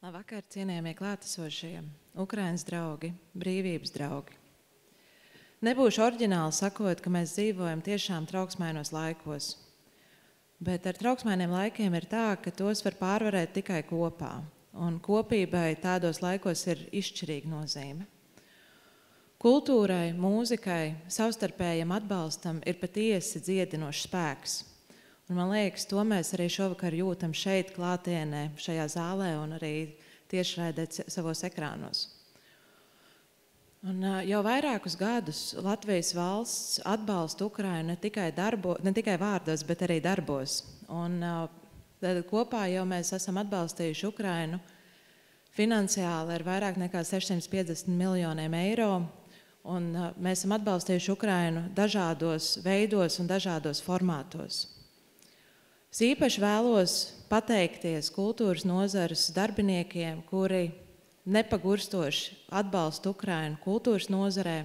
Labvakar, cienījamie klātesošie, Ukrainas draugi, brīvības draugi. Nebūšu oriģināli sakot, ka mēs dzīvojam tiešām trauksmainos laikos, bet ar trauksmainiem laikiem ir tā, ka tos var pārvarēt tikai kopā, un kopībai tādos laikos ir izšķirīga nozīme. Kultūrai, mūzikai, savstarpējam atbalstam ir patiesi dziedinošs spēks. Un man liekas, to mēs arī šovakar jūtam šeit klātienē, šajā zālē un arī tiešraidē savos ekrānos. Un jau vairākus gadus Latvijas valsts atbalsta Ukrainu ne tikai vārdos, bet arī darbos. Un kopā jau mēs esam atbalstījuši Ukrainu finansiāli ar vairāk nekā 650 miljoniem eiro. Un mēs esam atbalstījuši Ukrainu dažādos veidos un dažādos formātos. Es īpaši vēlos pateikties kultūras nozares darbiniekiem, kuri nepagurstoši atbalsta Ukrainu kultūras nozarē,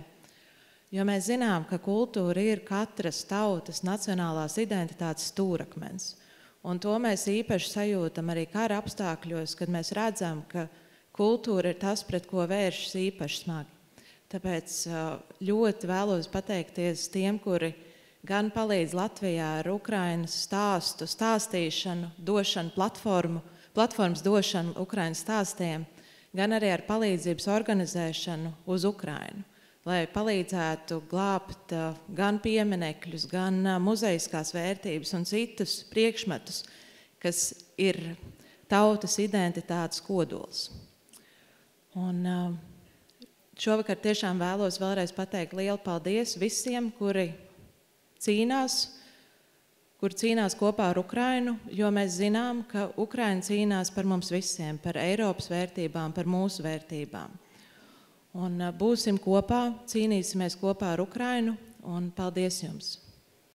jo mēs zinām, ka kultūra ir katras tautas nacionālās identitātes stūrakmens. Un to mēs īpaši sajūtam arī kara apstākļos, kad mēs redzam, ka kultūra ir tas, pret ko vēršas īpaši smagi. Tāpēc ļoti vēlos pateikties tiem, kuri gan palīdz Latvijā ar Ukrainas stāstu, stāstīšanu, došanu platformas došanu Ukrainas stāstiem, gan arī ar palīdzības organizēšanu uz Ukrainu, lai palīdzētu glābt gan pieminekļus, gan muzejiskās vērtības un citus priekšmetus, kas ir tautas identitātes kodols. Un šovakar tiešām vēlos vēlreiz pateikt lielu paldies visiem, kuri cīnās kopā ar Ukrainu, jo mēs zinām, ka Ukraina cīnās par mums visiem, par Eiropas vērtībām, par mūsu vērtībām. Un būsim kopā, cīnīsimies kopā ar Ukrainu, un paldies jums!